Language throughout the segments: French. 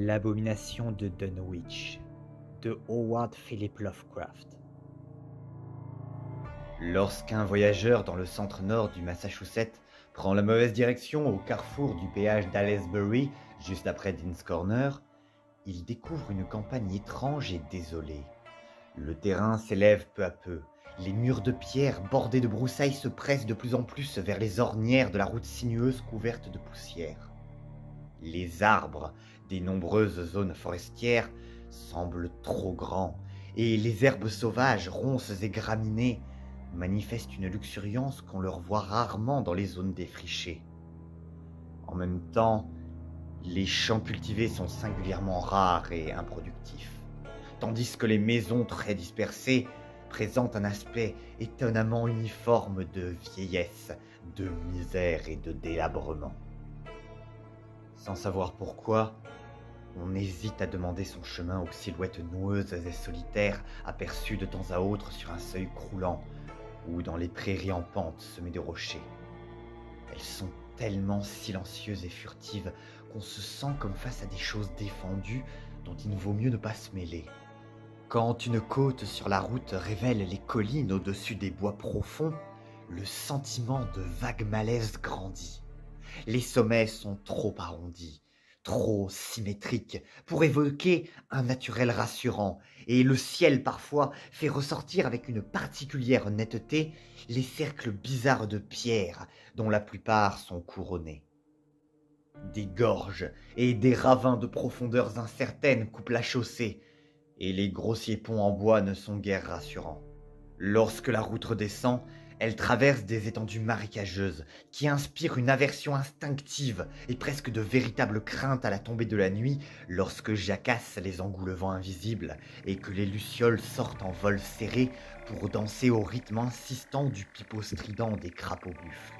L'abomination de Dunwich de Howard Philip Lovecraft. Lorsqu'un voyageur dans le centre-nord du Massachusetts prend la mauvaise direction au carrefour du péage d'Aylesbury, juste après Dean's Corner, il découvre une campagne étrange et désolée. Le terrain s'élève peu à peu. Les murs de pierre bordés de broussailles se pressent de plus en plus vers les ornières de la route sinueuse couverte de poussière. Les arbres des nombreuses zones forestières semblent trop grands, et les herbes sauvages, ronces et graminées manifestent une luxuriance qu'on leur voit rarement dans les zones défrichées. En même temps, les champs cultivés sont singulièrement rares et improductifs, tandis que les maisons très dispersées présentent un aspect étonnamment uniforme de vieillesse, de misère et de délabrement. Sans savoir pourquoi, on hésite à demander son chemin aux silhouettes noueuses et solitaires aperçues de temps à autre sur un seuil croulant ou dans les prairies en pente semées de rochers. Elles sont tellement silencieuses et furtives qu'on se sent comme face à des choses défendues dont il vaut mieux ne pas se mêler. Quand une côte sur la route révèle les collines au-dessus des bois profonds, le sentiment de vague malaise grandit. Les sommets sont trop arrondis, trop symétriques pour évoquer un naturel rassurant, et le ciel parfois fait ressortir avec une particulière netteté les cercles bizarres de pierre dont la plupart sont couronnés. Des gorges et des ravins de profondeurs incertaines coupent la chaussée, et les grossiers ponts en bois ne sont guère rassurants. Lorsque la route redescend, elle traverse des étendues marécageuses qui inspirent une aversion instinctive et presque de véritables craintes à la tombée de la nuit lorsque jacassent les engoulevents invisibles et que les lucioles sortent en vol serré pour danser au rythme insistant du pipeau strident des crapauds buffles.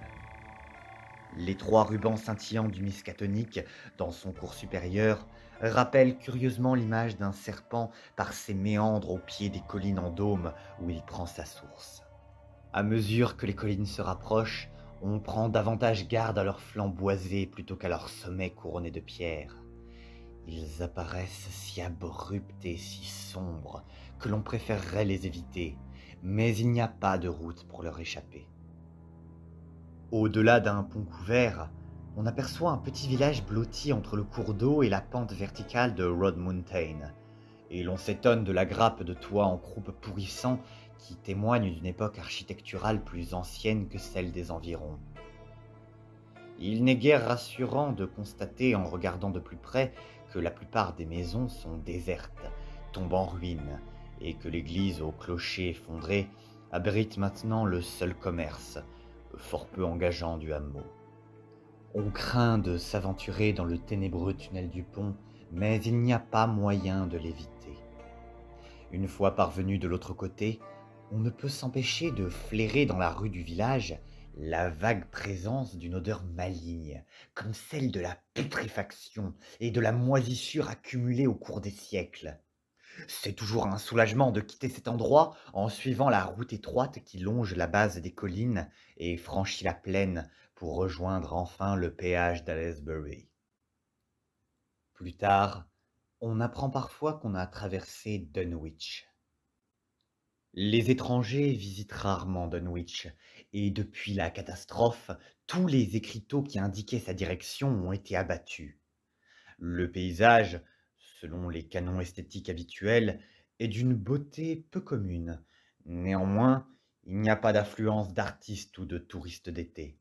Les trois rubans scintillants du Miskatonic, dans son cours supérieur, rappellent curieusement l'image d'un serpent par ses méandres au pied des collines en dôme où il prend sa source. À mesure que les collines se rapprochent, on prend davantage garde à leurs flancs boisés plutôt qu'à leurs sommets couronnés de pierres. Ils apparaissent si abrupts et si sombres que l'on préférerait les éviter, mais il n'y a pas de route pour leur échapper. Au-delà d'un pont couvert, on aperçoit un petit village blotti entre le cours d'eau et la pente verticale de Road Mountain, et l'on s'étonne de la grappe de toits en croupe pourrissant qui témoigne d'une époque architecturale plus ancienne que celle des environs. Il n'est guère rassurant de constater en regardant de plus près que la plupart des maisons sont désertes, tombent en ruine, et que l'église au clocher effondré abrite maintenant le seul commerce, fort peu engageant du hameau. On craint de s'aventurer dans le ténébreux tunnel du pont, mais il n'y a pas moyen de l'éviter. Une fois parvenu de l'autre côté, on ne peut s'empêcher de flairer dans la rue du village la vague présence d'une odeur maligne, comme celle de la putréfaction et de la moisissure accumulée au cours des siècles. C'est toujours un soulagement de quitter cet endroit en suivant la route étroite qui longe la base des collines et franchit la plaine pour rejoindre enfin le péage d'Aylesbury. Plus tard, on apprend parfois qu'on a traversé Dunwich. Les étrangers visitent rarement Dunwich, et depuis la catastrophe, tous les écriteaux qui indiquaient sa direction ont été abattus. Le paysage, selon les canons esthétiques habituels, est d'une beauté peu commune. Néanmoins, il n'y a pas d'affluence d'artistes ou de touristes d'été.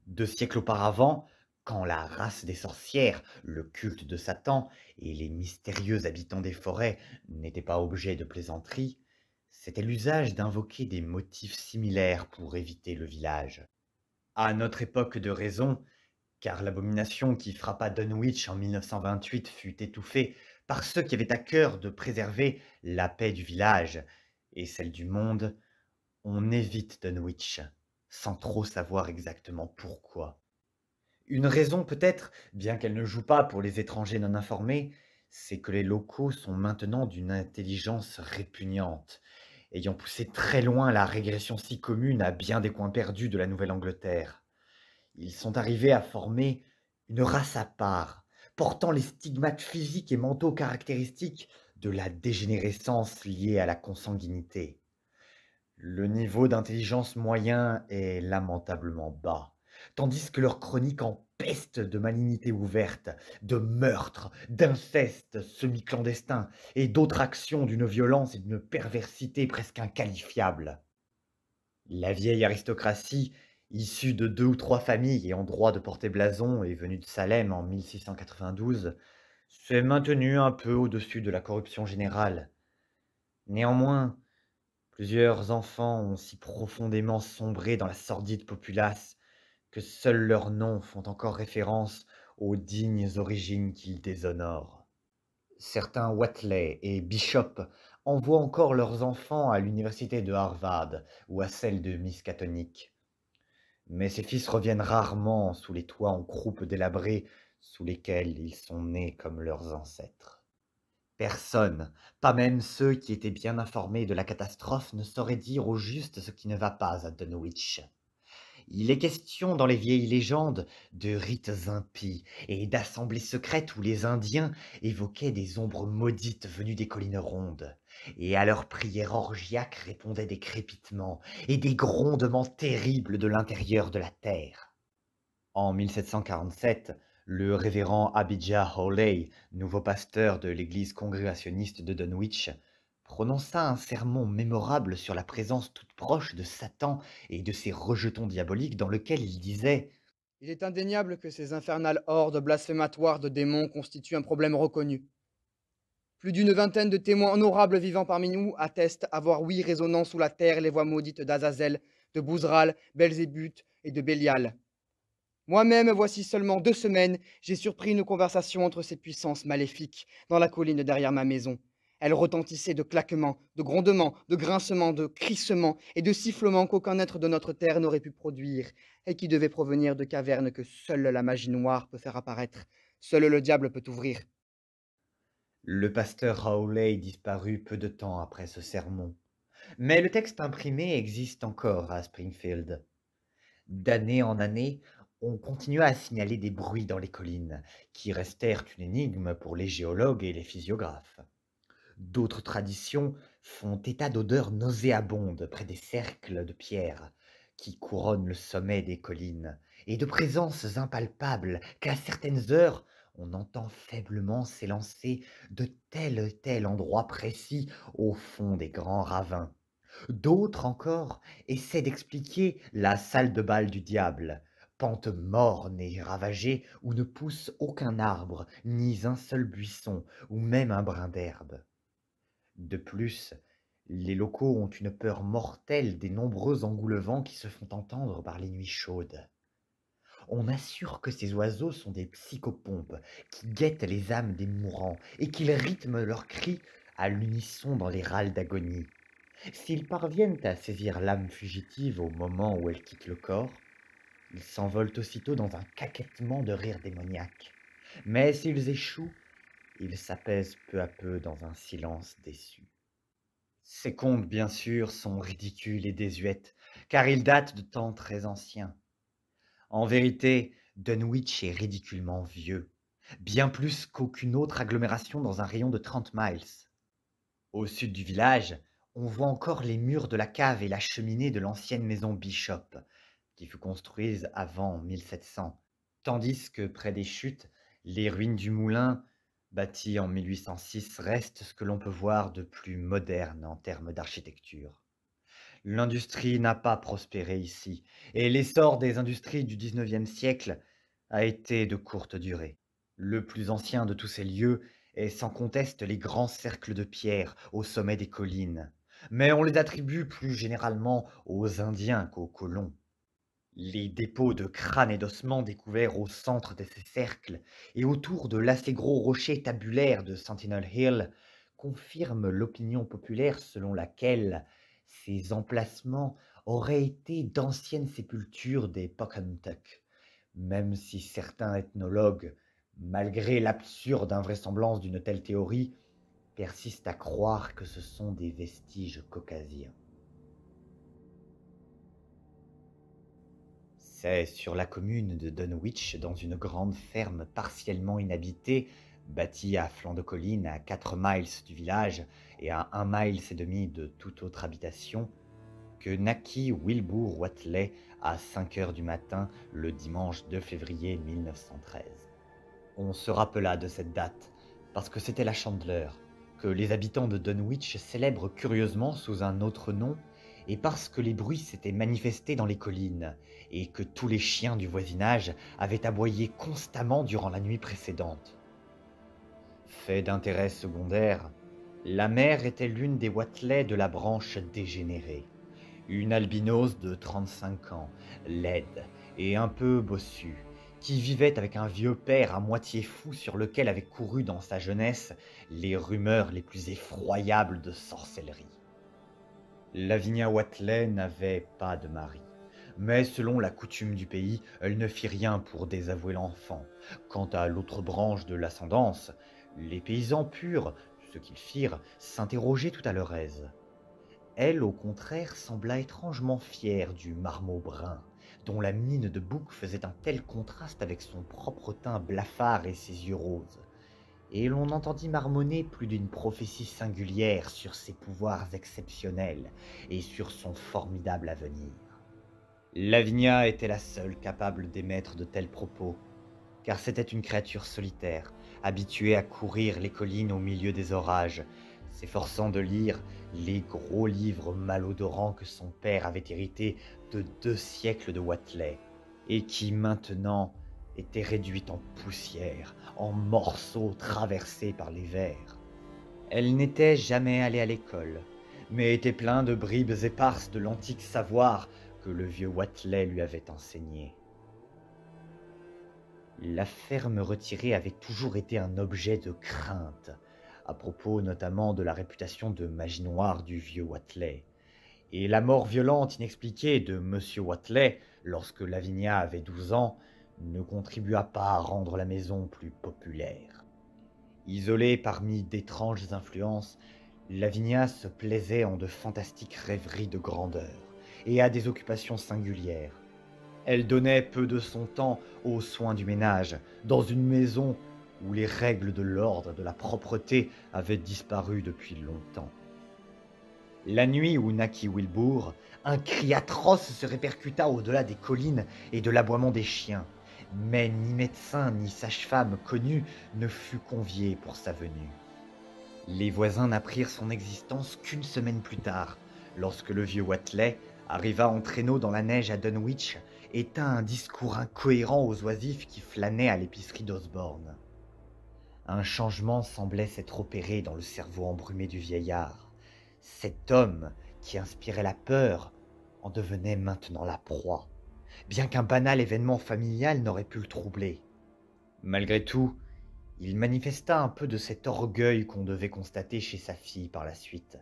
2 siècles auparavant, quand la race des sorcières, le culte de Satan et les mystérieux habitants des forêts n'étaient pas objets de plaisanterie, c'était l'usage d'invoquer des motifs similaires pour éviter le village. À notre époque de raison, car l'abomination qui frappa Dunwich en 1928 fut étouffée par ceux qui avaient à cœur de préserver la paix du village et celle du monde, on évite Dunwich, sans trop savoir exactement pourquoi. Une raison peut-être, bien qu'elle ne joue pas pour les étrangers non informés, c'est que les locaux sont maintenant d'une intelligence répugnante, ayant poussé très loin la régression si commune à bien des coins perdus de la Nouvelle-Angleterre. Ils sont arrivés à former une race à part, portant les stigmates physiques et mentaux caractéristiques de la dégénérescence liée à la consanguinité. Le niveau d'intelligence moyen est lamentablement bas, tandis que leur chronique empeste de malignité ouverte, de meurtres, d'inceste semi-clandestin et d'autres actions d'une violence et d'une perversité presque inqualifiables. La vieille aristocratie, issue de 2 ou 3 familles ayant droit de porter blason et venue de Salem en 1692, s'est maintenue un peu au-dessus de la corruption générale. Néanmoins, plusieurs enfants ont si profondément sombré dans la sordide populace que seuls leurs noms font encore référence aux dignes origines qu'ils déshonorent. Certains Watley et Bishop envoient encore leurs enfants à l'université de Harvard ou à celle de Miskatonic. Mais ces fils reviennent rarement sous les toits en croupe délabrés sous lesquels ils sont nés comme leurs ancêtres. Personne, pas même ceux qui étaient bien informés de la catastrophe, ne saurait dire au juste ce qui ne va pas à Dunwich. Il est question dans les vieilles légendes de rites impies et d'assemblées secrètes où les Indiens évoquaient des ombres maudites venues des collines rondes, et à leurs prières orgiaques répondaient des crépitements et des grondements terribles de l'intérieur de la terre. En 1747, le révérend Abijah Hawley, nouveau pasteur de l'église congrégationniste de Dunwich, prononça un sermon mémorable sur la présence toute proche de Satan et de ses rejetons diaboliques dans lequel il disait: Il est indéniable que ces infernales hordes blasphématoires de démons constituent un problème reconnu. Plus d'une vingtaine de témoins honorables vivant parmi nous attestent avoir ouï résonnant sous la terre les voix maudites d'Azazel, de Bouzral, Belzébuth et de Bélial. Moi-même, voici seulement 2 semaines, j'ai surpris une conversation entre ces puissances maléfiques dans la colline derrière ma maison. Elle retentissait de claquements, de grondements, de grincements, de crissements et de sifflements qu'aucun être de notre terre n'aurait pu produire, et qui devaient provenir de cavernes que seule la magie noire peut faire apparaître. Seul le diable peut ouvrir. Le pasteur Hawley disparut peu de temps après ce sermon, mais le texte imprimé existe encore à Springfield. D'année en année, on continua à signaler des bruits dans les collines, qui restèrent une énigme pour les géologues et les physiographes. D'autres traditions font état d'odeurs nauséabondes près des cercles de pierre qui couronnent le sommet des collines, et de présences impalpables qu'à certaines heures on entend faiblement s'élancer de tel endroit précis au fond des grands ravins. D'autres encore essaient d'expliquer la salle de bal du diable, pente morne et ravagée où ne pousse aucun arbre, ni un seul buisson, ou même un brin d'herbe. De plus, les locaux ont une peur mortelle des nombreux engoulevents qui se font entendre par les nuits chaudes. On assure que ces oiseaux sont des psychopompes qui guettent les âmes des mourants et qu'ils rythment leurs cris à l'unisson dans les râles d'agonie. S'ils parviennent à saisir l'âme fugitive au moment où elle quitte le corps, ils s'envolent aussitôt dans un caquettement de rire démoniaque. Mais s'ils échouent, ils s'apaisent peu à peu dans un silence déçu. Ces contes, bien sûr, sont ridicules et désuètes, car ils datent de temps très anciens. En vérité, Dunwich est ridiculement vieux, bien plus qu'aucune autre agglomération dans un rayon de 30 miles. Au sud du village, on voit encore les murs de la cave et la cheminée de l'ancienne maison Bishop, qui fut construite avant 1700, tandis que près des chutes, les ruines du moulin, bâti en 1806, restent ce que l'on peut voir de plus moderne en termes d'architecture. L'industrie n'a pas prospéré ici, et l'essor des industries du XIXe siècle a été de courte durée. Le plus ancien de tous ces lieux est sans conteste les grands cercles de pierre au sommet des collines, mais on les attribue plus généralement aux Indiens qu'aux colons. Les dépôts de crânes et d'ossements découverts au centre de ces cercles et autour de l'assez gros rocher tabulaire de Sentinel Hill confirment l'opinion populaire selon laquelle ces emplacements auraient été d'anciennes sépultures des Pocahontas, même si certains ethnologues, malgré l'absurde invraisemblance d'une telle théorie, persistent à croire que ce sont des vestiges caucasiens. C'est sur la commune de Dunwich, dans une grande ferme partiellement inhabitée, bâtie à flanc de colline à 4 miles du village et à 1 mile et demi de toute autre habitation, que naquit Wilbur Whatley à 5 heures du matin le dimanche 2 février 1913. On se rappela de cette date parce que c'était la Chandeleur, que les habitants de Dunwich célèbrent curieusement sous un autre nom, et parce que les bruits s'étaient manifestés dans les collines, et que tous les chiens du voisinage avaient aboyé constamment durant la nuit précédente. Fait d'intérêt secondaire, la mère était l'une des Whatley de la branche dégénérée, une albinos de 35 ans, laide et un peu bossue, qui vivait avec un vieux père à moitié fou sur lequel avaient couru dans sa jeunesse les rumeurs les plus effroyables de sorcellerie. Lavinia Whatley n'avait pas de mari, mais selon la coutume du pays, elle ne fit rien pour désavouer l'enfant. Quant à l'autre branche de l'ascendance, les paysans purent, ce qu'ils firent, s'interroger tout à leur aise. Elle, au contraire, sembla étrangement fière du marmot brun, dont la mine de bouc faisait un tel contraste avec son propre teint blafard et ses yeux roses. Et l'on entendit marmonner plus d'une prophétie singulière sur ses pouvoirs exceptionnels et sur son formidable avenir. Lavinia était la seule capable d'émettre de tels propos, car c'était une créature solitaire, habituée à courir les collines au milieu des orages, s'efforçant de lire les gros livres malodorants que son père avait hérités de 2 siècles de Whatley, et qui maintenant étaient réduits en poussière, en morceaux traversés par les vers. Elle n'était jamais allée à l'école, mais était plein de bribes éparses de l'antique savoir que le vieux Whatley lui avait enseigné. La ferme retirée avait toujours été un objet de crainte, à propos notamment de la réputation de magie noire du vieux Whatley, et la mort violente inexpliquée de Monsieur Whatley, lorsque Lavinia avait 12 ans, ne contribua pas à rendre la maison plus populaire. Isolée parmi d'étranges influences, Lavinia se plaisait en de fantastiques rêveries de grandeur, et à des occupations singulières. Elle donnait peu de son temps aux soins du ménage, dans une maison où les règles de l'ordre et de la propreté avaient disparu depuis longtemps. La nuit où naquit Wilbur, un cri atroce se répercuta au-delà des collines et de l'aboiement des chiens, mais ni médecin ni sage-femme connue ne fut convié pour sa venue. Les voisins n'apprirent son existence qu'une semaine plus tard, lorsque le vieux Whatley arriva en traîneau dans la neige à Dunwich et tint un discours incohérent aux oisifs qui flânaient à l'épicerie d'Osborne. Un changement semblait s'être opéré dans le cerveau embrumé du vieillard. Cet homme, qui inspirait la peur, en devenait maintenant la proie, bien qu'un banal événement familial n'aurait pu le troubler. Malgré tout, il manifesta un peu de cet orgueil qu'on devait constater chez sa fille par la suite,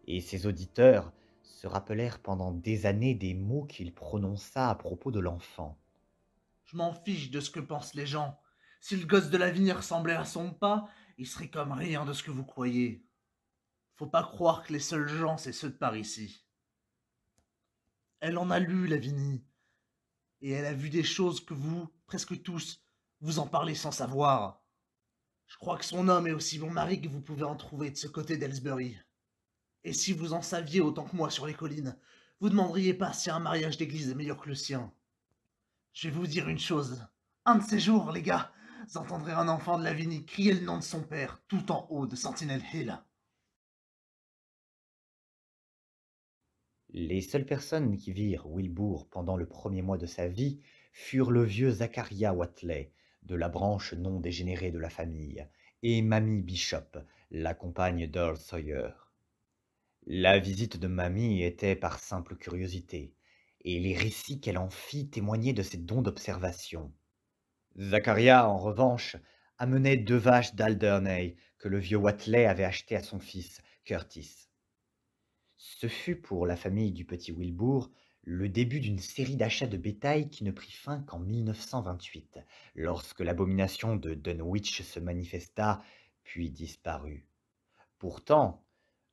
et ses auditeurs se rappelèrent pendant des années des mots qu'il prononça à propos de l'enfant. « Je m'en fiche de ce que pensent les gens. Si le gosse de l'avenir ressemblait à son pas, il serait comme rien de ce que vous croyez. Faut pas croire que les seuls gens, c'est ceux de par ici. Elle en a lu, Lavinie, et elle a vu des choses que vous, presque tous, vous en parlez sans savoir. Je crois que son homme est aussi bon mari que vous pouvez en trouver de ce côté d'Aylesbury. Et si vous en saviez autant que moi sur les collines, vous demanderiez pas si un mariage d'église est meilleur que le sien. Je vais vous dire une chose. Un de ces jours, les gars, vous entendrez un enfant de Lavinie crier le nom de son père tout en haut de Sentinel Hill. » Les seules personnes qui virent Wilbur pendant le premier mois de sa vie furent le vieux Zachariah Whatley, de la branche non dégénérée de la famille, et Mamie Bishop, la compagne d'Earl Sawyer. La visite de Mamie était par simple curiosité, et les récits qu'elle en fit témoignaient de ses dons d'observation. Zachariah, en revanche, amenait 2 vaches d'Alderney que le vieux Whatley avait achetées à son fils, Curtis. Ce fut pour la famille du petit Wilbur le début d'une série d'achats de bétail qui ne prit fin qu'en 1928, lorsque l'abomination de Dunwich se manifesta, puis disparut. Pourtant,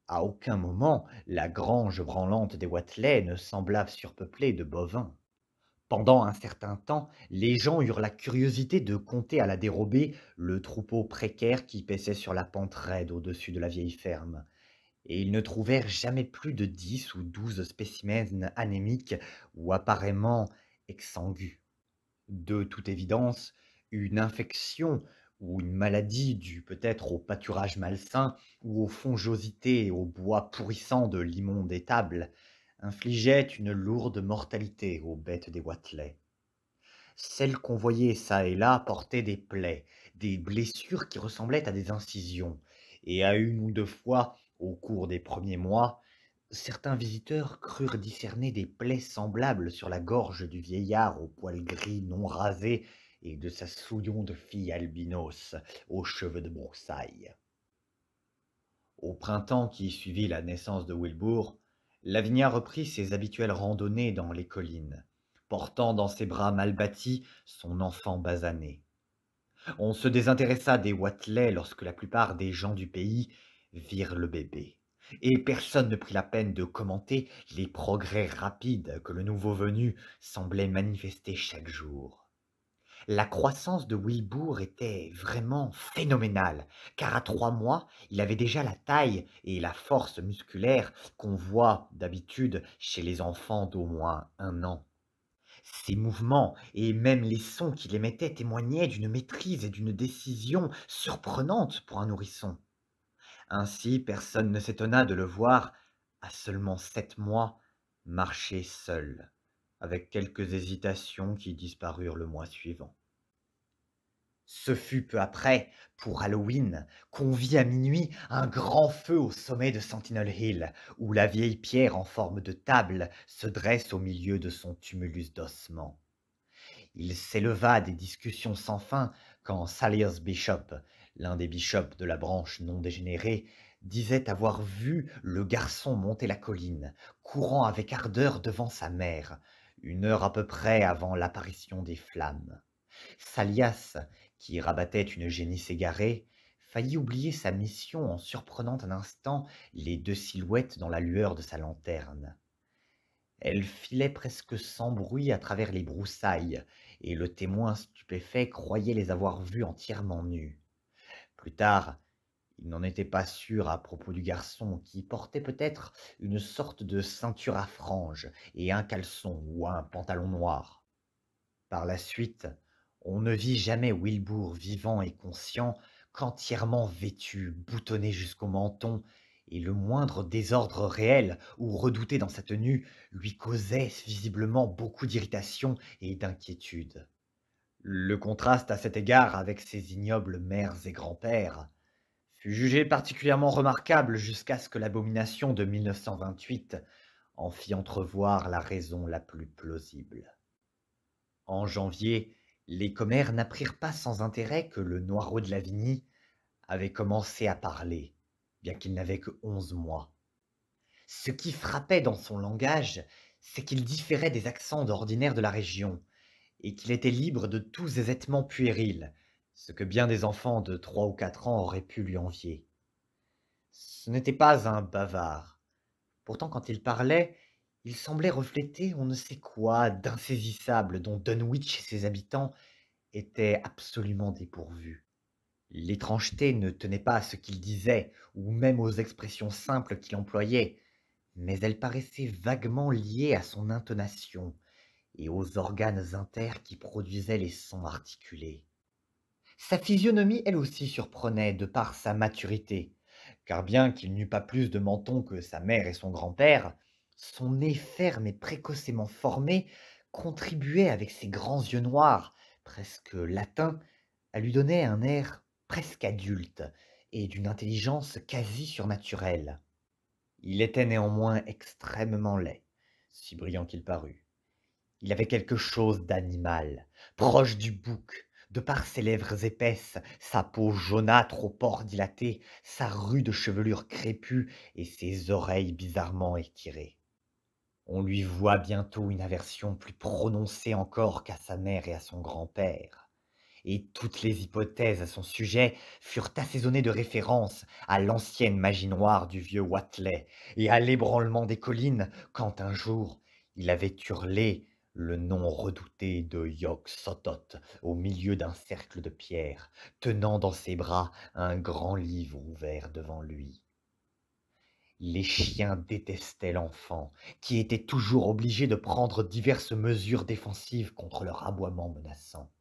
à aucun moment la grange branlante des Whatley ne sembla surpeuplée de bovins. Pendant un certain temps, les gens eurent la curiosité de compter à la dérobée le troupeau précaire qui paissait sur la pente raide au-dessus de la vieille ferme. Et ils ne trouvèrent jamais plus de 10 ou 12 spécimens anémiques ou apparemment exsangues. De toute évidence, une infection ou une maladie due peut-être au pâturage malsain ou aux fongosités et au bois pourrissant de l'immonde étable infligeait une lourde mortalité aux bêtes des Watelais. Celles qu'on voyait çà et là portaient des plaies, des blessures qui ressemblaient à des incisions, et à une ou deux fois, au cours des premiers mois, certains visiteurs crurent discerner des plaies semblables sur la gorge du vieillard aux poils gris non rasés et de sa souillonde fille albinos aux cheveux de broussailles. Au printemps qui suivit la naissance de Wilbur, Lavinia reprit ses habituelles randonnées dans les collines, portant dans ses bras mal bâtis son enfant basané. On se désintéressa des Watelais lorsque la plupart des gens du pays virent le bébé, et personne ne prit la peine de commenter les progrès rapides que le nouveau venu semblait manifester chaque jour. La croissance de Wilbur était vraiment phénoménale, car à 3 mois, il avait déjà la taille et la force musculaire qu'on voit d'habitude chez les enfants d'au moins 1 an. Ses mouvements et même les sons qu'il émettait témoignaient d'une maîtrise et d'une décision surprenantes pour un nourrisson. Ainsi, personne ne s'étonna de le voir, à seulement 7 mois, marcher seul, avec quelques hésitations qui disparurent le mois suivant. Ce fut peu après, pour Halloween, qu'on vit à minuit un grand feu au sommet de Sentinel Hill, où la vieille pierre en forme de table se dresse au milieu de son tumulus d'ossements. Il s'éleva des discussions sans fin quand Saliers Bishop, l'un des bishops de la branche non dégénérée, disait avoir vu le garçon monter la colline, courant avec ardeur devant sa mère, 1 heure à peu près avant l'apparition des flammes. Salias, qui rabattait une génisse égarée, faillit oublier sa mission en surprenant un instant les 2 silhouettes dans la lueur de sa lanterne. Elle filait presque sans bruit à travers les broussailles, et le témoin stupéfait croyait les avoir vus entièrement nus. Plus tard, il n'en était pas sûr à propos du garçon, qui portait peut-être une sorte de ceinture à franges et un caleçon ou un pantalon noir. Par la suite, on ne vit jamais Wilbur vivant et conscient qu'entièrement vêtu, boutonné jusqu'au menton, et le moindre désordre réel ou redouté dans sa tenue lui causait visiblement beaucoup d'irritation et d'inquiétude. Le contraste à cet égard avec ses ignobles mères et grands-pères fut jugé particulièrement remarquable jusqu'à ce que l'abomination de 1928 en fit entrevoir la raison la plus plausible. En janvier, les commères n'apprirent pas sans intérêt que le Noiraud de Lavigny avait commencé à parler, bien qu'il n'avait que 11 mois. Ce qui frappait dans son langage, c'est qu'il différait des accents d'ordinaire de la région, et qu'il était libre de tout zézètement puéril, ce que bien des enfants de 3 ou 4 ans auraient pu lui envier. Ce n'était pas un bavard. Pourtant, quand il parlait, il semblait refléter on ne sait quoi d'insaisissable dont Dunwich et ses habitants étaient absolument dépourvus. L'étrangeté ne tenait pas à ce qu'il disait, ou même aux expressions simples qu'il employait, mais elle paraissait vaguement liée à son intonation et aux organes inters qui produisaient les sons articulés. Sa physionomie, elle aussi, surprenait de par sa maturité, car bien qu'il n'eût pas plus de menton que sa mère et son grand-père, son nez ferme et précocement formé contribuait avec ses grands yeux noirs, presque latins, à lui donner un air presque adulte et d'une intelligence quasi surnaturelle. Il était néanmoins extrêmement laid, si brillant qu'il parût. Il avait quelque chose d'animal, proche du bouc, de par ses lèvres épaisses, sa peau jaunâtre aux pores dilatés, sa rude chevelure crépue et ses oreilles bizarrement étirées. On lui voua bientôt une aversion plus prononcée encore qu'à sa mère et à son grand-père, et toutes les hypothèses à son sujet furent assaisonnées de références à l'ancienne magie noire du vieux Watelais et à l'ébranlement des collines quand un jour il avait hurlé le nom redouté de Yog-Sothoth, au milieu d'un cercle de pierre, tenant dans ses bras un grand livre ouvert devant lui. Les chiens détestaient l'enfant, qui était toujours obligé de prendre diverses mesures défensives contre leur aboiement menaçant.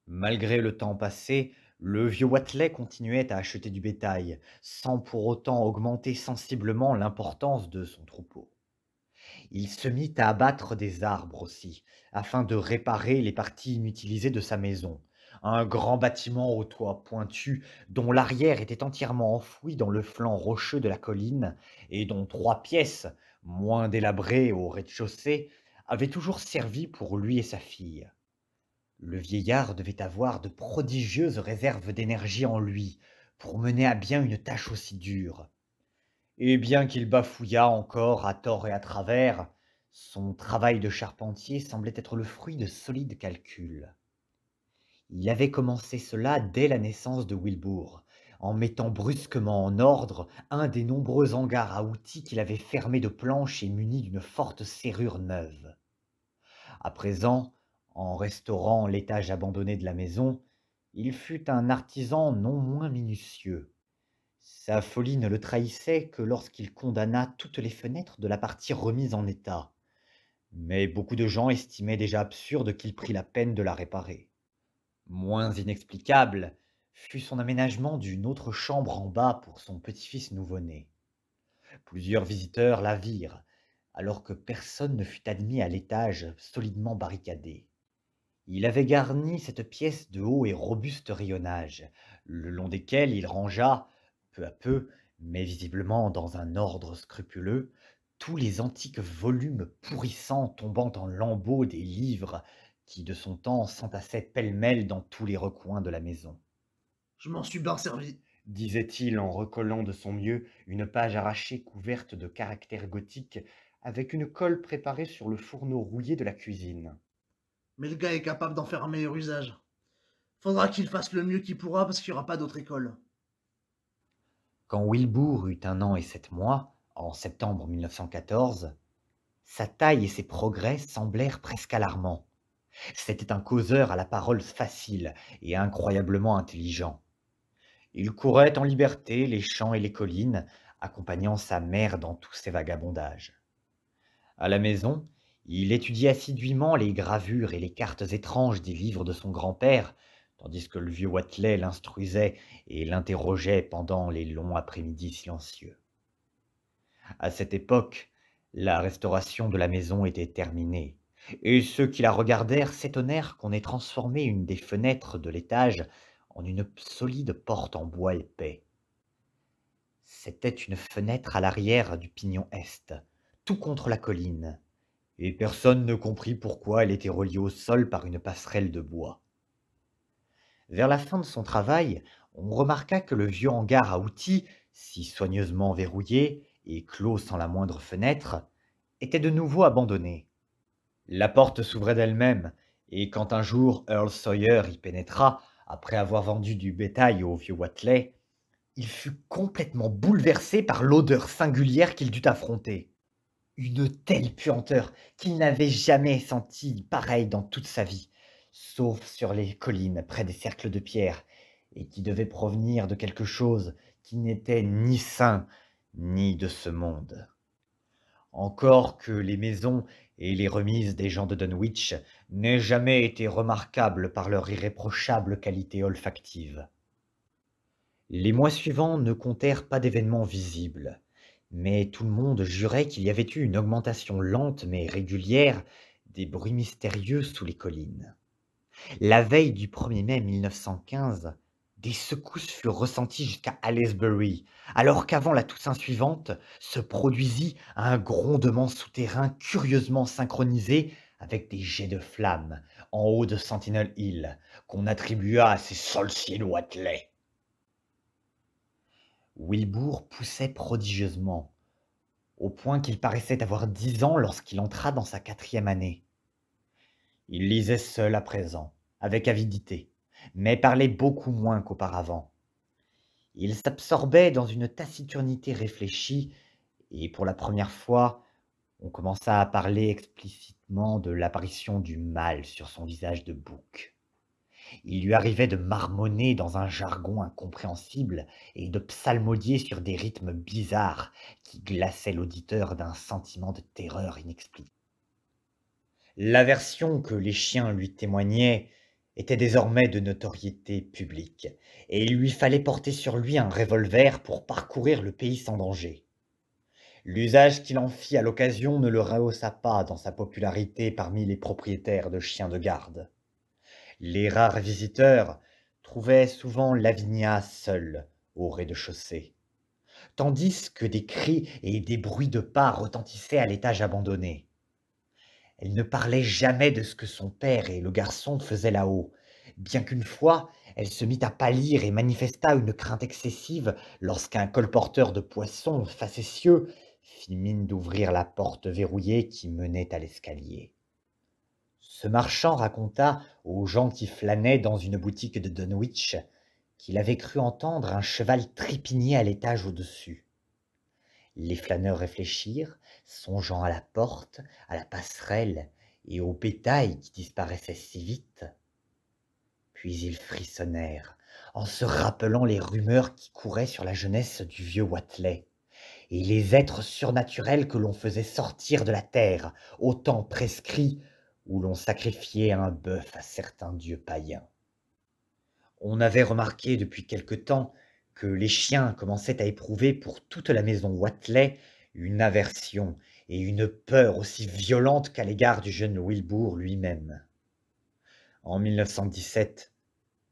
Malgré le temps passé, le vieux Watley continuait à acheter du bétail, sans pour autant augmenter sensiblement l'importance de son troupeau. Il se mit à abattre des arbres aussi, afin de réparer les parties inutilisées de sa maison. Un grand bâtiment au toit pointu, dont l'arrière était entièrement enfoui dans le flanc rocheux de la colline, et dont 3 pièces, moins délabrées au rez-de-chaussée, avaient toujours servi pour lui et sa fille. Le vieillard devait avoir de prodigieuses réserves d'énergie en lui pour mener à bien une tâche aussi dure. Et bien qu'il bafouillât encore à tort et à travers, son travail de charpentier semblait être le fruit de solides calculs. Il avait commencé cela dès la naissance de Wilbur, en mettant brusquement en ordre un des nombreux hangars à outils qu'il avait fermés de planches et munis d'une forte serrure neuve. À présent, en restaurant l'étage abandonné de la maison, il fut un artisan non moins minutieux. Sa folie ne le trahissait que lorsqu'il condamna toutes les fenêtres de la partie remise en état, mais beaucoup de gens estimaient déjà absurde qu'il prît la peine de la réparer. Moins inexplicable fut son aménagement d'une autre chambre en bas pour son petit-fils nouveau-né. Plusieurs visiteurs la virent, alors que personne ne fut admis à l'étage solidement barricadé. Il avait garni cette pièce de hauts et robustes rayonnages, le long desquels il rangea, peu à peu, mais visiblement dans un ordre scrupuleux, tous les antiques volumes pourrissants tombant en lambeaux des livres qui, de son temps, s'entassaient pêle-mêle dans tous les recoins de la maison. Je m'en suis bien servi, Disait-il en recollant de son mieux une page arrachée couverte de caractères gothiques avec une colle préparée sur le fourneau rouillé de la cuisine. mais le gars est capable d'en faire un meilleur usage. Faudra qu'il fasse le mieux qu'il pourra parce qu'il n'y aura pas d'autre école. Quand Wilbur eut 1 an et 7 mois, en septembre 1914, sa taille et ses progrès semblèrent presque alarmants. C'était un causeur à la parole facile et incroyablement intelligent. Il courait en liberté les champs et les collines, accompagnant sa mère dans tous ses vagabondages. À la maison, il étudiait assidûment les gravures et les cartes étranges des livres de son grand-père, tandis que le vieux Watley l'instruisait et l'interrogeait pendant les longs après-midi silencieux. À cette époque, la restauration de la maison était terminée, et ceux qui la regardèrent s'étonnèrent qu'on ait transformé une des fenêtres de l'étage en une solide porte en bois épais. C'était une fenêtre à l'arrière du pignon est, tout contre la colline, et personne ne comprit pourquoi elle était reliée au sol par une passerelle de bois. Vers la fin de son travail, on remarqua que le vieux hangar à outils, si soigneusement verrouillé et clos sans la moindre fenêtre, était de nouveau abandonné. La porte s'ouvrait d'elle-même, et quand un jour Earl Sawyer y pénétra, après avoir vendu du bétail au vieux Watley, il fut complètement bouleversé par l'odeur singulière qu'il dut affronter. Une telle puanteur qu'il n'avait jamais senti pareille dans toute sa vie, sauf sur les collines près des cercles de pierre, et qui devait provenir de quelque chose qui n'était ni sain ni de ce monde. Encore que les maisons et les remises des gens de Dunwich n'aient jamais été remarquables par leur irréprochable qualité olfactive. Les mois suivants ne comptèrent pas d'événements visibles, mais tout le monde jurait qu'il y avait eu une augmentation lente mais régulière des bruits mystérieux sous les collines. La veille du 1er mai 1915, des secousses furent ressenties jusqu'à Aylesbury, alors qu'avant la Toussaint suivante se produisit un grondement souterrain curieusement synchronisé avec des jets de flammes en haut de Sentinel Hill, qu'on attribua à ces sorciers de Watley. Wilbur poussait prodigieusement, au point qu'il paraissait avoir 10 ans lorsqu'il entra dans sa 4e année. Il lisait seul à présent, avec avidité, mais parlait beaucoup moins qu'auparavant. Il s'absorbait dans une taciturnité réfléchie, et pour la première fois, on commença à parler explicitement de l'apparition du mal sur son visage de bouc. Il lui arrivait de marmonner dans un jargon incompréhensible et de psalmodier sur des rythmes bizarres qui glaçaient l'auditeur d'un sentiment de terreur inexpliqué. L'aversion que les chiens lui témoignaient était désormais de notoriété publique, et il lui fallait porter sur lui un revolver pour parcourir le pays sans danger. L'usage qu'il en fit à l'occasion ne le rehaussa pas dans sa popularité parmi les propriétaires de chiens de garde. Les rares visiteurs trouvaient souvent Lavinia seule au rez-de-chaussée, tandis que des cris et des bruits de pas retentissaient à l'étage abandonné. Elle ne parlait jamais de ce que son père et le garçon faisaient là-haut, bien qu'une fois elle se mit à pâlir et manifesta une crainte excessive lorsqu'un colporteur de poissons facétieux fit mine d'ouvrir la porte verrouillée qui menait à l'escalier. Ce marchand raconta aux gens qui flânaient dans une boutique de Dunwich qu'il avait cru entendre un cheval trépigner à l'étage au-dessus. Les flâneurs réfléchirent, songeant à la porte, à la passerelle et au bétail qui disparaissait si vite. Puis ils frissonnèrent en se rappelant les rumeurs qui couraient sur la jeunesse du vieux Watley et les êtres surnaturels que l'on faisait sortir de la terre au temps prescrit où l'on sacrifiait un bœuf à certains dieux païens. On avait remarqué depuis quelque temps que les chiens commençaient à éprouver pour toute la maison Watley une aversion et une peur aussi violentes qu'à l'égard du jeune Wilbur lui-même. En 1917,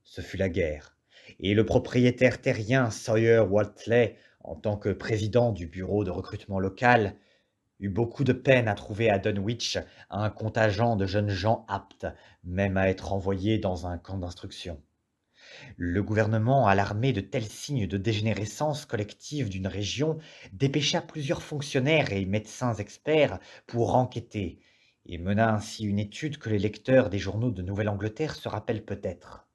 ce fut la guerre, et le propriétaire terrien Sawyer Watley, en tant que président du bureau de recrutement local, eut beaucoup de peine à trouver à Dunwich un contingent de jeunes gens aptes, même à être envoyés dans un camp d'instruction. Le gouvernement, alarmé de tels signes de dégénérescence collective d'une région, dépêcha plusieurs fonctionnaires et médecins experts pour enquêter, et mena ainsi une étude que les lecteurs des journaux de Nouvelle-Angleterre se rappellent peut-être.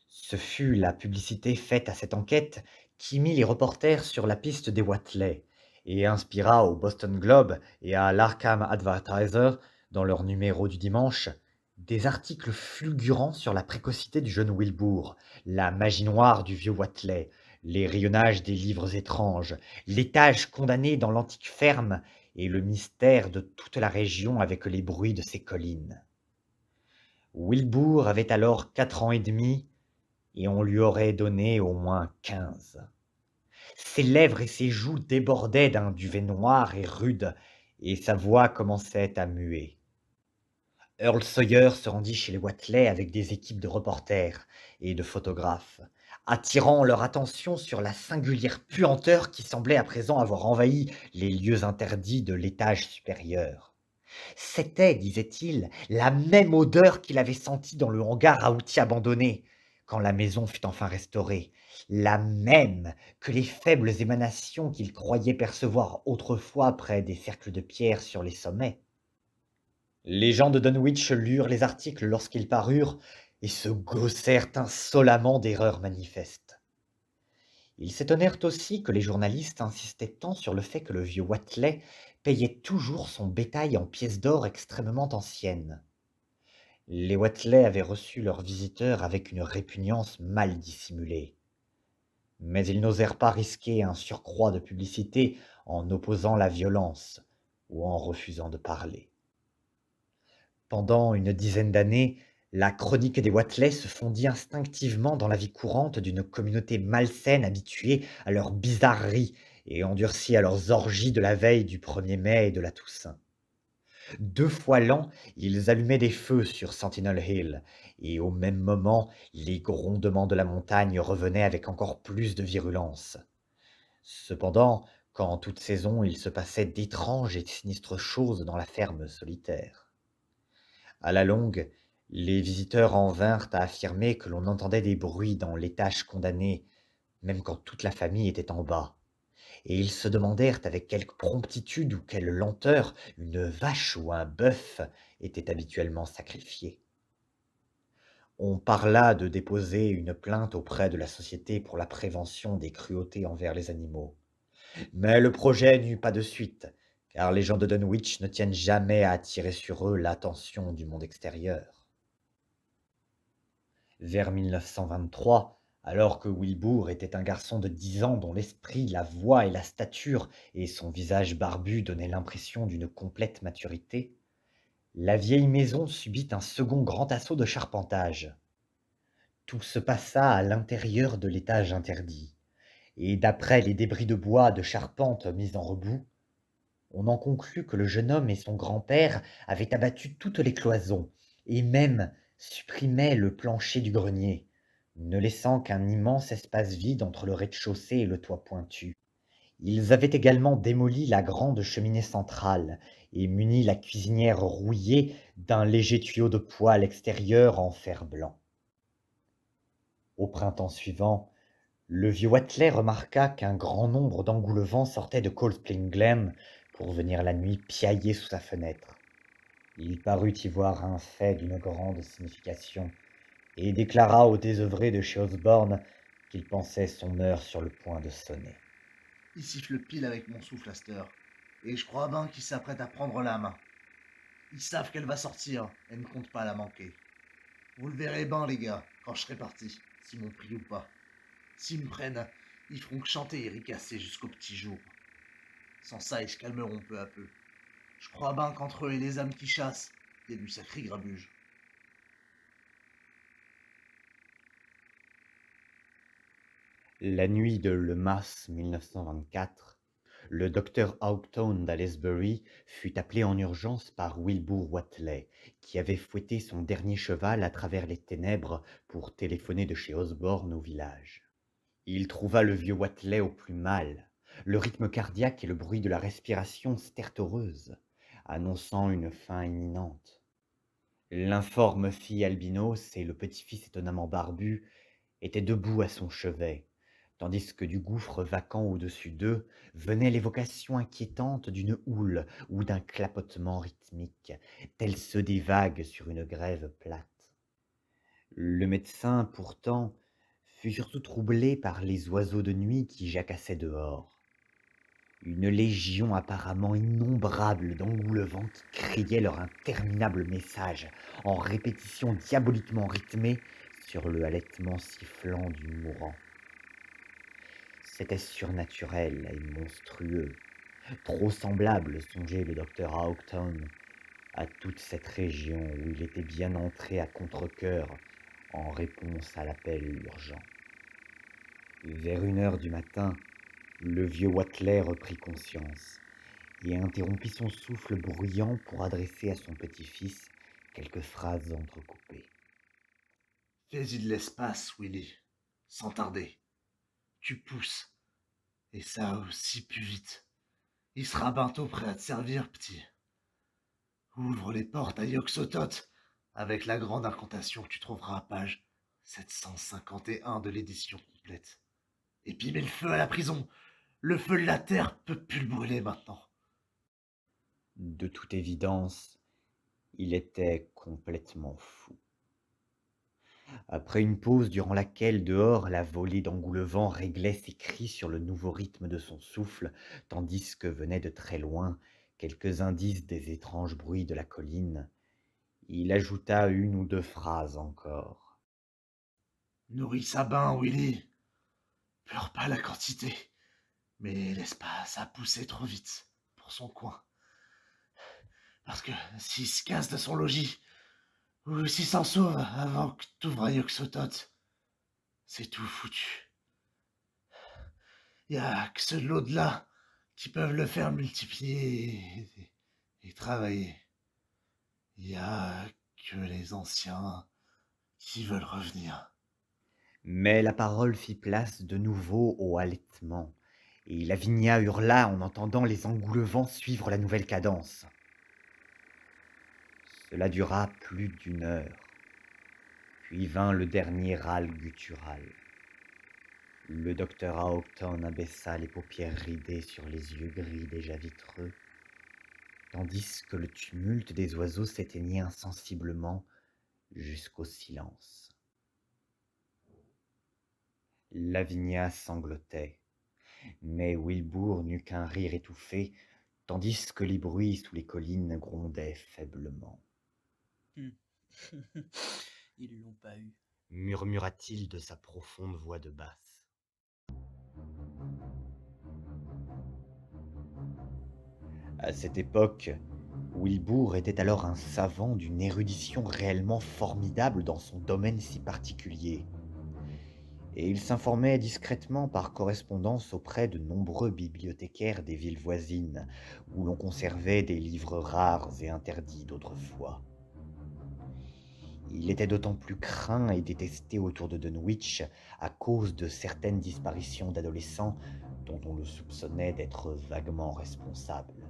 Ce fut la publicité faite à cette enquête qui mit les reporters sur la piste des Watley, et inspira au Boston Globe et à l'Arkham Advertiser, dans leur numéro du dimanche, des articles fulgurants sur la précocité du jeune Wilbur, la magie noire du vieux Watley, les rayonnages des livres étranges, l'étage condamné dans l'antique ferme et le mystère de toute la région avec les bruits de ses collines. Wilbur avait alors 4 ans et demi et on lui aurait donné au moins 15. Ses lèvres et ses joues débordaient d'un duvet noir et rude, et sa voix commençait à muer. Earl Sawyer se rendit chez les Watley avec des équipes de reporters et de photographes, attirant leur attention sur la singulière puanteur qui semblait à présent avoir envahi les lieux interdits de l'étage supérieur. C'était, disait-il, la même odeur qu'il avait sentie dans le hangar à outils abandonné, quand la maison fut enfin restaurée, la même que les faibles émanations qu'il croyait percevoir autrefois près des cercles de pierre sur les sommets. Les gens de Dunwich lurent les articles lorsqu'ils parurent et se gaussèrent insolemment d'erreurs manifestes. Ils s'étonnèrent aussi que les journalistes insistaient tant sur le fait que le vieux Watley payait toujours son bétail en pièces d'or extrêmement anciennes. Les Watley avaient reçu leurs visiteurs avec une répugnance mal dissimulée. Mais ils n'osèrent pas risquer un surcroît de publicité en opposant la violence ou en refusant de parler. Pendant une dizaine d'années, la chronique des Watley se fondit instinctivement dans la vie courante d'une communauté malsaine habituée à leurs bizarreries et endurcie à leurs orgies de la veille du 1er mai et de la Toussaint. 2 fois l'an, ils allumaient des feux sur Sentinel Hill, et au même moment, les grondements de la montagne revenaient avec encore plus de virulence. Cependant, qu'en toute saison, il se passait d'étranges et sinistres choses dans la ferme solitaire. À la longue, les visiteurs en vinrent à affirmer que l'on entendait des bruits dans l'étage condamné, même quand toute la famille était en bas. Et ils se demandèrent avec quelque promptitude ou quelle lenteur une vache ou un bœuf était habituellement sacrifié. On parla de déposer une plainte auprès de la Société pour la prévention des cruautés envers les animaux. Mais le projet n'eut pas de suite, car les gens de Dunwich ne tiennent jamais à attirer sur eux l'attention du monde extérieur. Vers 1923, alors que Wilbur était un garçon de 10 ans dont l'esprit, la voix et la stature et son visage barbu donnaient l'impression d'une complète maturité, la vieille maison subit un second grand assaut de charpentage. Tout se passa à l'intérieur de l'étage interdit, et d'après les débris de bois de charpente mis en rebout, on en conclut que le jeune homme et son grand-père avaient abattu toutes les cloisons, et même supprimaient le plancher du grenier, ne laissant qu'un immense espace vide entre le rez-de-chaussée et le toit pointu. Ils avaient également démoli la grande cheminée centrale et muni la cuisinière rouillée d'un léger tuyau de poêle extérieur en fer blanc. Au printemps suivant, le vieux Watley remarqua qu'un grand nombre d'engoulevents sortaient de Cold Spring Glen pour venir la nuit piailler sous sa fenêtre. Il parut y voir un fait d'une grande signification, et déclara au désœuvré de chez Osborne qu'il pensait son heure sur le point de sonner. Il siffle pile avec mon souffle à cette heure, et je crois ben qu'il s'apprête à prendre la main. Ils savent qu'elle va sortir, et ne comptent pas la manquer. Vous le verrez ben, les gars, quand je serai parti, s'ils m'ont pris ou pas. S'ils me prennent, ils feront que chanter et ricasser jusqu'au petit jour. Sans ça, ils se calmeront peu à peu. Je crois ben qu'entre eux et les âmes qui chassent, il y a du sacré grabuge. La nuit de Le Mas 1924, le docteur Houghton d'Aylesbury fut appelé en urgence par Wilbur Watley, qui avait fouetté son dernier cheval à travers les ténèbres pour téléphoner de chez Osborne au village. Il trouva le vieux Watley au plus mal, le rythme cardiaque et le bruit de la respiration stertoreuse, annonçant une fin imminente. L'informe fille albinos et le petit-fils étonnamment barbu étaient debout à son chevet, tandis que du gouffre vacant au-dessus d'eux venait l'évocation inquiétante d'une houle ou d'un clapotement rythmique, tels ceux des vagues sur une grève plate. Le médecin, pourtant, fut surtout troublé par les oiseaux de nuit qui jacassaient dehors. Une légion apparemment innombrable d'engoulevents qui criaient leur interminable message en répétition diaboliquement rythmée sur le halètement sifflant du mourant. C'était surnaturel et monstrueux, trop semblable, songeait le docteur Houghton, à toute cette région où il était bien entré à contre-cœur en réponse à l'appel urgent. Vers 1 heure du matin, le vieux Watley reprit conscience et interrompit son souffle bruyant pour adresser à son petit-fils quelques phrases entrecoupées. « Fais-y de l'espace, Willy, sans tarder. Tu pousses, et ça aussi plus vite. Il sera bientôt prêt à te servir, petit. Ouvre les portes à Yoxotot, avec la grande incantation que tu trouveras à page. 751 de l'édition complète. Et puis met le feu à la prison. Le feu de la terre peut plus le brûler maintenant. De toute évidence, il était complètement fou. Après une pause durant laquelle, dehors, la volée d'Engoulevent réglait ses cris sur le nouveau rythme de son souffle, tandis que venaient de très loin quelques indices des étranges bruits de la colline, il ajouta une ou deux phrases encore. Nourris sa bain, Willy. Pleure pas la quantité, mais laisse pas ça pousser trop vite pour son coin. Parce que s'il se casse de son logis, ou s'il s'en sauve avant que t'ouvres un Yoxotot, c'est tout foutu. Y a que ceux de l'au-delà qui peuvent le faire multiplier et travailler. Y a que les anciens qui veulent revenir. Mais la parole fit place de nouveau au halètement, et Lavinia hurla en entendant les Engoulevents suivre la nouvelle cadence. Cela dura plus d'une heure, puis vint le dernier râle guttural. Le docteur Houghton abaissa les paupières ridées sur les yeux gris déjà vitreux, tandis que le tumulte des oiseaux s'éteignit insensiblement jusqu'au silence. Lavinia sanglotait, mais Wilbur n'eut qu'un rire étouffé, tandis que les bruits sous les collines grondaient faiblement. Ils l'ont pas eu, murmura-t-il de sa profonde voix de basse. À cette époque, Wilbur était alors un savant d'une érudition réellement formidable dans son domaine si particulier. Et il s'informait discrètement par correspondance auprès de nombreux bibliothécaires des villes voisines, où l'on conservait des livres rares et interdits d'autrefois. Il était d'autant plus craint et détesté autour de Dunwich à cause de certaines disparitions d'adolescents dont on le soupçonnait d'être vaguement responsable.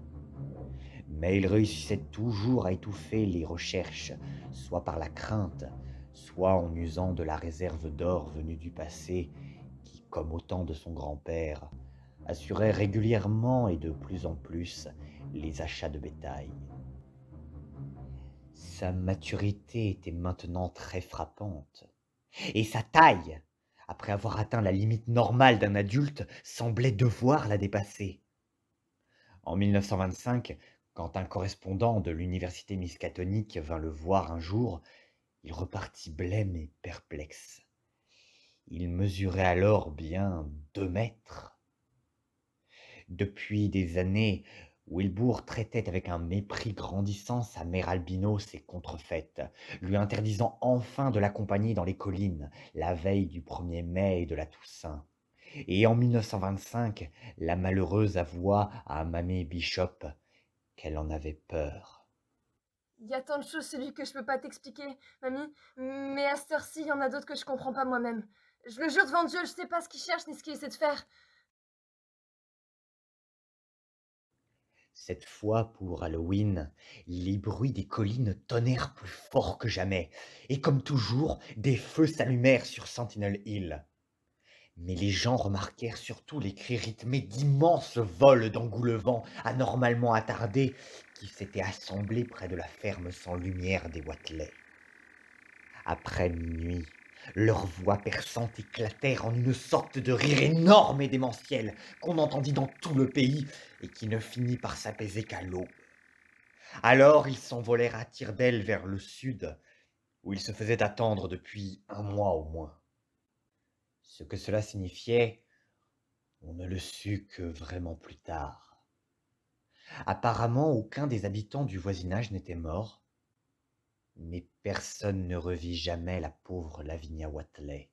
Mais il réussissait toujours à étouffer les recherches, soit par la crainte, soit en usant de la réserve d'or venue du passé, qui, comme au temps de son grand-père, assurait régulièrement et de plus en plus les achats de bétail. Sa maturité était maintenant très frappante, et sa taille, après avoir atteint la limite normale d'un adulte, semblait devoir la dépasser. En 1925, quand un correspondant de l'université miskatonique vint le voir un jour, il repartit blême et perplexe. Il mesurait alors bien 2 mètres. Depuis des années, Wilbur traitait avec un mépris grandissant sa mère albinos et contrefaite, lui interdisant enfin de l'accompagner dans les collines, la veille du 1er mai et de la Toussaint. Et en 1925, la malheureuse avoua à Mamie Bishop qu'elle en avait peur. Il y a tant de choses chez lui que je peux pas t'expliquer, mamie, mais à cette heure-ci, il y en a d'autres que je comprends pas moi-même. Je le jure devant Dieu, je sais pas ce qu'il cherche ni ce qu'il essaie de faire. Cette fois, pour Halloween, les bruits des collines tonnèrent plus fort que jamais, et comme toujours, des feux s'allumèrent sur Sentinel Hill. Mais les gens remarquèrent surtout les cris rythmés d'immenses vols d'engoulevents anormalement attardés qui s'étaient assemblés près de la ferme sans lumière des Whatley. Après minuit, leurs voix perçantes éclatèrent en une sorte de rire énorme et démentiel qu'on entendit dans tout le pays et qui ne finit par s'apaiser qu'à l'aube. Alors ils s'envolèrent à tire-d'aile vers le sud, où ils se faisaient attendre depuis 1 mois au moins. Ce que cela signifiait, on ne le sut que vraiment plus tard. Apparemment, aucun des habitants du voisinage n'était mort, mais personne ne revit jamais la pauvre Lavinia Whatley,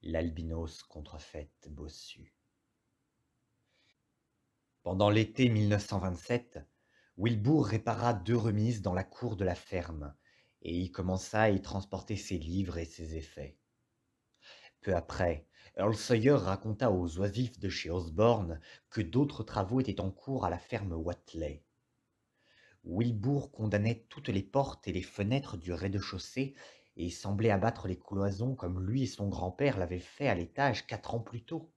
l'albinos contrefaite bossue. Pendant l'été 1927, Wilbur répara 2 remises dans la cour de la ferme, et y commença à y transporter ses livres et ses effets. Peu après, Earl Sawyer raconta aux oisifs de chez Osborne que d'autres travaux étaient en cours à la ferme Whatley. Wilbur condamnait toutes les portes et les fenêtres du rez-de-chaussée et semblait abattre les cloisons comme lui et son grand-père l'avaient fait à l'étage 4 ans plus tôt.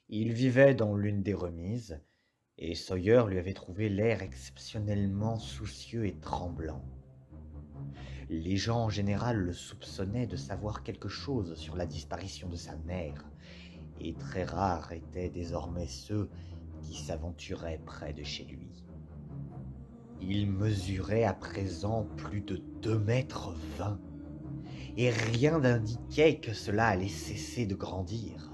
Il vivait dans l'une des remises, et Sawyer lui avait trouvé l'air exceptionnellement soucieux et tremblant. Les gens en général le soupçonnaient de savoir quelque chose sur la disparition de sa mère, et très rares étaient désormais ceux qui s'aventuraient près de chez lui. Il mesurait à présent plus de 2,20 m, et rien n'indiquait que cela allait cesser de grandir.